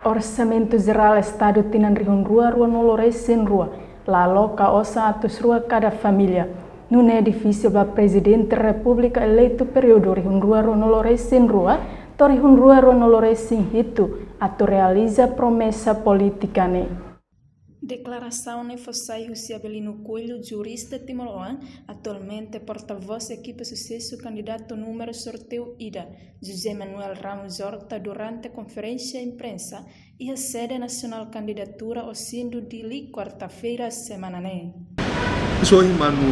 Orçamento Geral Estado tinan rihun rua noloresin rua, la aloca osa atus rua cada família. Num edifício da Presidente da República eleito período rihun rua noloresin rua, to rihun rua noloresin itu, atu realiza promessa política ne. Declaração ne fossai Abelino Coelho, jurista Timor-Leste, atualmente porta-voz equipe sucesso candidato número sorteio IDA, José Manuel Ramos Horta, durante a conferência imprensa e a sede nacional candidatura ao Sindo de li quarta-feira semana ne. Sou Manu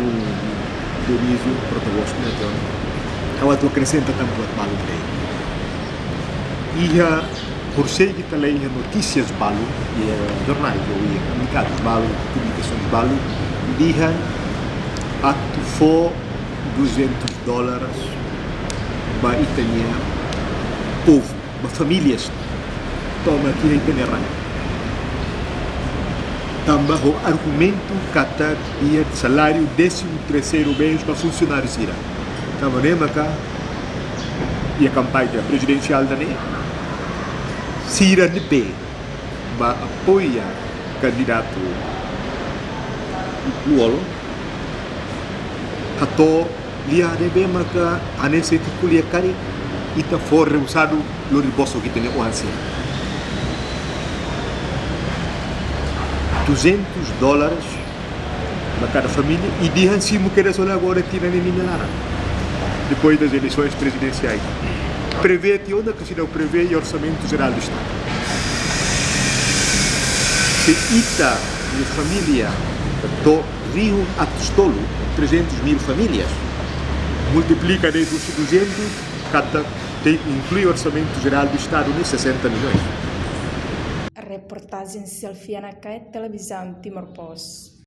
Dionísio, porta-voz candidato, eu atu acrescenta tanto a Balu e por ser que também notícias Balu e jornais ou comunicados Balu, publicações Balu, dizem atu for $200 para Itanha povo, para famílias toma aqui em Tenerã. Também o argumento kata dia de salário 13º mês para funcionários irá. Também lembra cá e a campanha presidencial da NE Sira de B ba apoia candidato Luolo hato lia de B maka anese kuliah kari ita for usado lo riboso que tem o ansia $200 para cada família e dizem se mo querer só agora tirar nem nada depois das eleições presidenciais. Prevê que onde que se não prevê o orçamento geral do Estado. Se ita e família do Rio Atostolo, 300.000 famílias, multiplica desde os 200, cada inclui o orçamento geral do Estado de 60 milhões. Reportagem Selfiana Caet, Televisão Timor-Post.